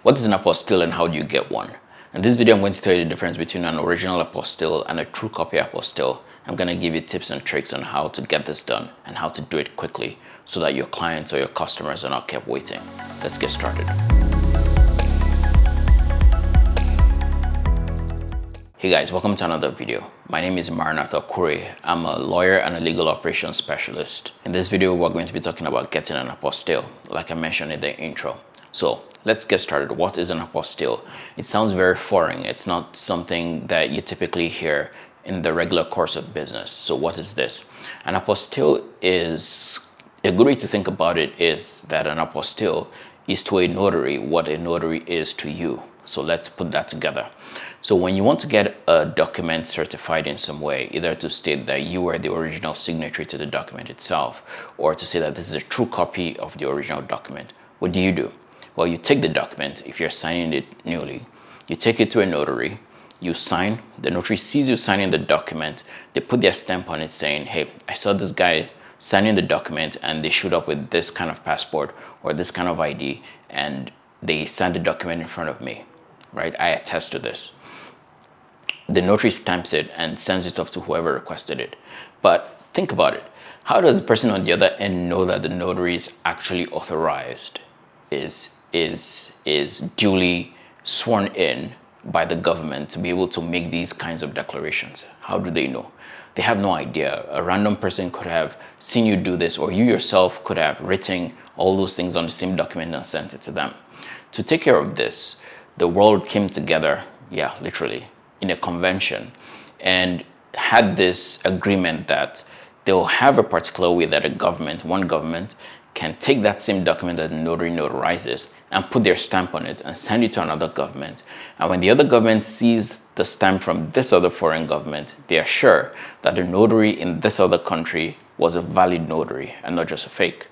What is an apostille and how do you get one? In this video, I'm going to tell you the difference between an original apostille and a true copy apostille. I'm going to give you tips and tricks on how to get this done and how to do it quickly so that your clients or your customers are not kept waiting. Let's get started. Hey guys, welcome to another video. My name is Maranatha Kure. I'm a lawyer and a legal operations specialist. In this video, we're going to be talking about getting an apostille, like I mentioned in the intro. So let's get started. What is an apostille? It sounds very foreign. It's not something that you typically hear in the regular course of business. So what is this? An apostille is, a good way to think about it is that an apostille is to a notary what a notary is to you. So let's put that together. So when you want to get a document certified in some way, either to state that you are the original signatory to the document itself, or to say that this is a true copy of the original document, what do? Well, you take the document, if you're signing it newly, you take it to a notary, you sign, the notary sees you signing the document, they put their stamp on it saying, hey, I saw this guy signing the document and they showed up with this kind of passport or this kind of ID and they signed the document in front of me, right? I attest to this. The notary stamps it and sends it off to whoever requested it. But think about it. How does the person on the other end know that the notary is actually authorized, is duly sworn in by the government to be able to make these kinds of declarations? How do they know? They have no idea. A random person could have seen you do this, or you yourself could have written all those things on the same document and sent it to them. To take care of this, the world came together, yeah, literally, in a convention and had this agreement that they'll have a particular way that one government can take that same document that the notary notarizes and put their stamp on it and send it to another government. And when the other government sees the stamp from this other foreign government, they are sure that the notary in this other country was a valid notary and not just a fake.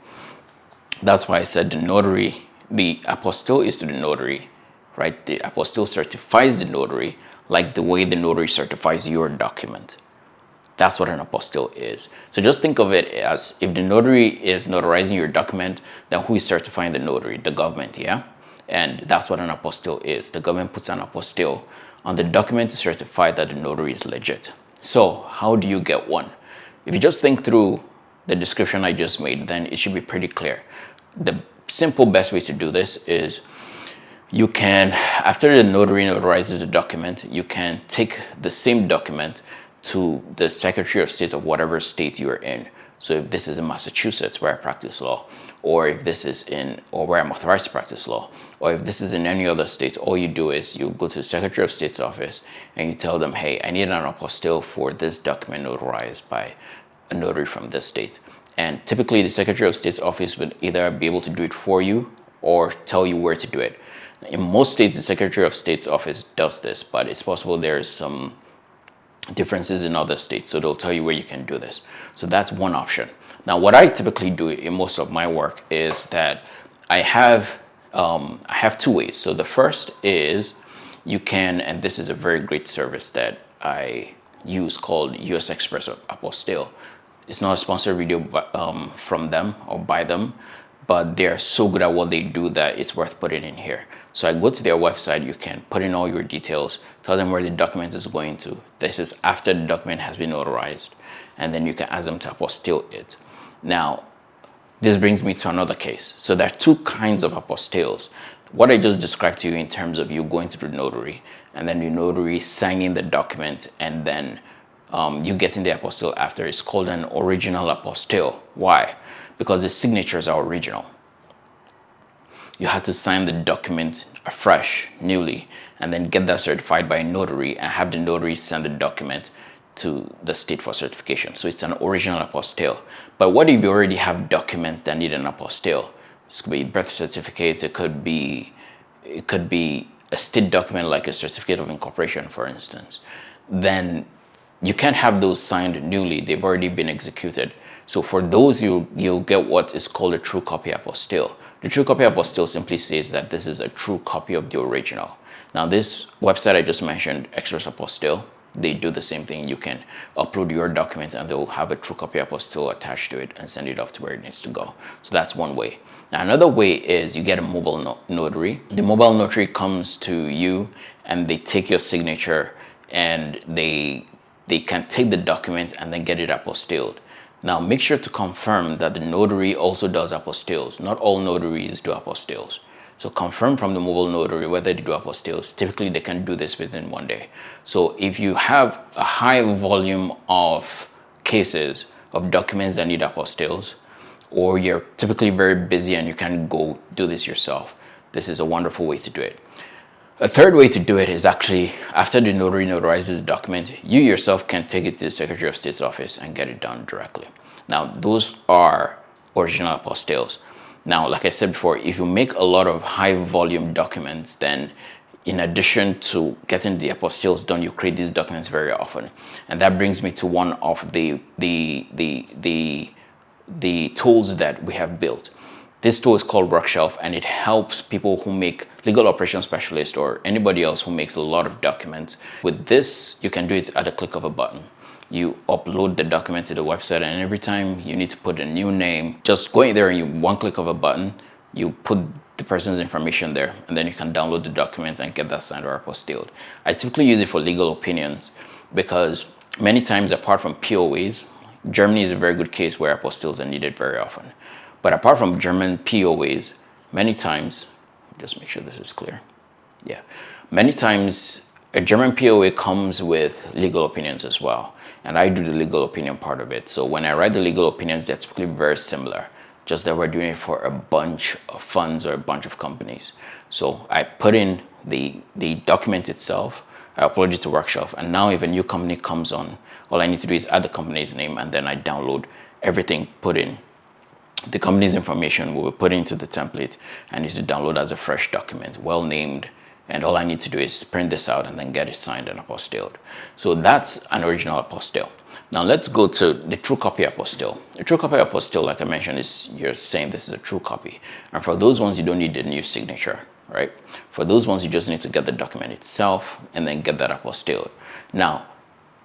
That's why I said the apostille is to the notary, right? The apostille certifies the notary like the way the notary certifies your document. That's what an apostille is. So just think of it as if the notary is notarizing your document, then who is certifying the notary? The government, yeah? And that's what an apostille is. The government puts an apostille on the document to certify that the notary is legit. So how do you get one? If you just think through the description I just made, then it should be pretty clear. The simple best way to do this is you can, after the notary notarizes the document, you can take the same document to the Secretary of State of whatever state you're in. So if this is in Massachusetts where I practice law, or if this is or where I'm authorized to practice law, or if this is in any other state, all you do is you go to the Secretary of State's office and you tell them, hey, I need an apostille for this document notarized by a notary from this state. And typically the Secretary of State's office would either be able to do it for you or tell you where to do it. In most states, the Secretary of State's office does this, but it's possible there's some differences in other states, so they'll tell you where you can do this. So that's one option. Now, what I typically do in most of my work is that I have two ways. So the first is you can, and this is a very great service that I use called US Express Apostille. It's not a sponsored video from them or by them, but they're so good at what they do that it's worth putting in here. So I go to their website, you can put in all your details, tell them where the document is going to. This is after the document has been notarized, and then you can ask them to apostille it. Now, this brings me to another case. So there are two kinds of apostilles. What I just described to you in terms of you going to the notary, and then the notary signing the document, and then you getting the apostille after, is called an original apostille. Why? Because the signatures are original. You had to sign the document afresh, newly, and then get that certified by a notary and have the notary send the document to the state for certification. So it's an original apostille. But what if you already have documents that need an apostille? This could be birth certificates, it could be a state document like a certificate of incorporation, for instance. Then you can't have those signed newly. They've already been executed. So for those, you'll get what is called a true copy apostille. The true copy apostille simply says that this is a true copy of the original. Now, this website I just mentioned, Express Apostille, they do the same thing. You can upload your document and they'll have a true copy apostille attached to it and send it off to where it needs to go. So that's one way. Now, another way is you get a mobile notary. The mobile notary comes to you and they take your signature and they can take the document and then get it apostilled. Now, make sure to confirm that the notary also does apostilles. Not all notaries do apostilles. So confirm from the mobile notary whether they do apostilles. Typically, they can do this within one day. So if you have a high volume of cases of documents that need apostilles, or you're typically very busy and you can't go do this yourself, this is a wonderful way to do it. A third way to do it is actually after the notary notarizes the document, you yourself can take it to the Secretary of State's office and get it done directly. Now, those are original apostilles. Now, like I said before, if you make a lot of high volume documents, then in addition to getting the apostilles done, you create these documents very often. And that brings me to one of the tools that we have built. This tool is called Workshelf, and it helps people who make legal operations specialists or anybody else who makes a lot of documents. With this, you can do it at a click of a button. You upload the document to the website, and every time you need to put a new name, just go in there and you one click of a button, you put the person's information there, and then you can download the document and get that signed or apostilled. I typically use it for legal opinions because many times, apart from POAs, Germany is a very good case where apostilles are needed very often. But apart from German POAs, many times, just make sure this is clear. Yeah, many times a German POA comes with legal opinions as well. And I do the legal opinion part of it. So when I write the legal opinions, they're typically very similar, just that we're doing it for a bunch of funds or a bunch of companies. So I put in the document itself, I upload it to Workshelf, and now if a new company comes on, all I need to do is add the company's name, and then I download everything, put in the company's information will be put into the template and need to download as a fresh document, well named, and all I need to do is print this out and then get it signed and apostilled. So that's an original apostille. Now let's go to the true copy apostille. The true copy apostille, like I mentioned, is you're saying this is a true copy. And for those ones, you don't need a new signature, right? For those ones, you just need to get the document itself and then get that apostilled. Now,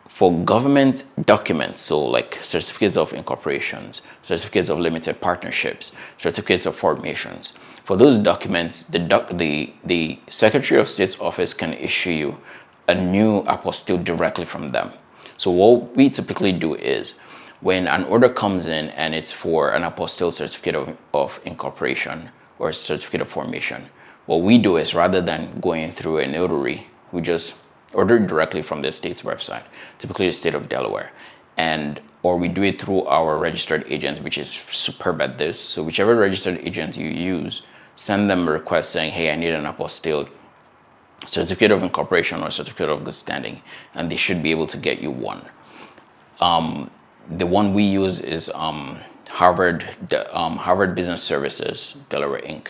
for government documents, so like certificates of incorporations, certificates of limited partnerships, certificates of formations, for those documents, the Secretary of State's office can issue you a new apostille directly from them. So what we typically do is when an order comes in and it's for an apostille certificate of incorporation or a certificate of formation, what we do is rather than going through a notary, we just order it directly from the state's website, typically the state of Delaware, or we do it through our registered agent, which is superb at this. So whichever registered agent you use, send them a request saying, hey, I need an apostilled certificate of incorporation or certificate of good standing, and they should be able to get you one. The one we use is Harvard Business Services, Delaware Inc.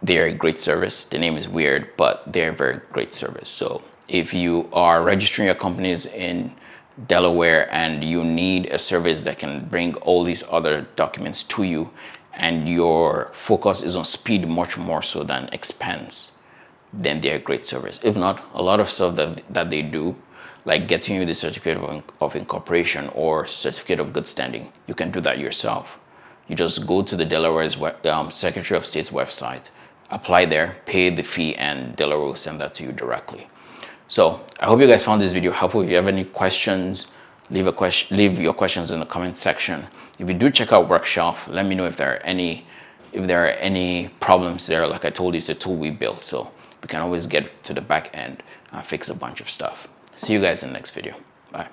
They're a great service. The name is weird, but they're a very great service. So if you are registering your companies in Delaware and you need a service that can bring all these other documents to you, and your focus is on speed much more so than expense, then they're a great service. If not, a lot of stuff that they do, like getting you the certificate of incorporation or certificate of good standing, you can do that yourself. You just go to the Delaware's Secretary of State's website, apply there, pay the fee, and Delaware will send that to you directly. So I hope you guys found this video helpful. If you have any questions, leave your questions in the comment section. If you do check out Workshelf, let me know if there are any problems there. Like I told you, it's a tool we built, so we can always get to the back end and fix a bunch of stuff. See you guys in the next video. Bye.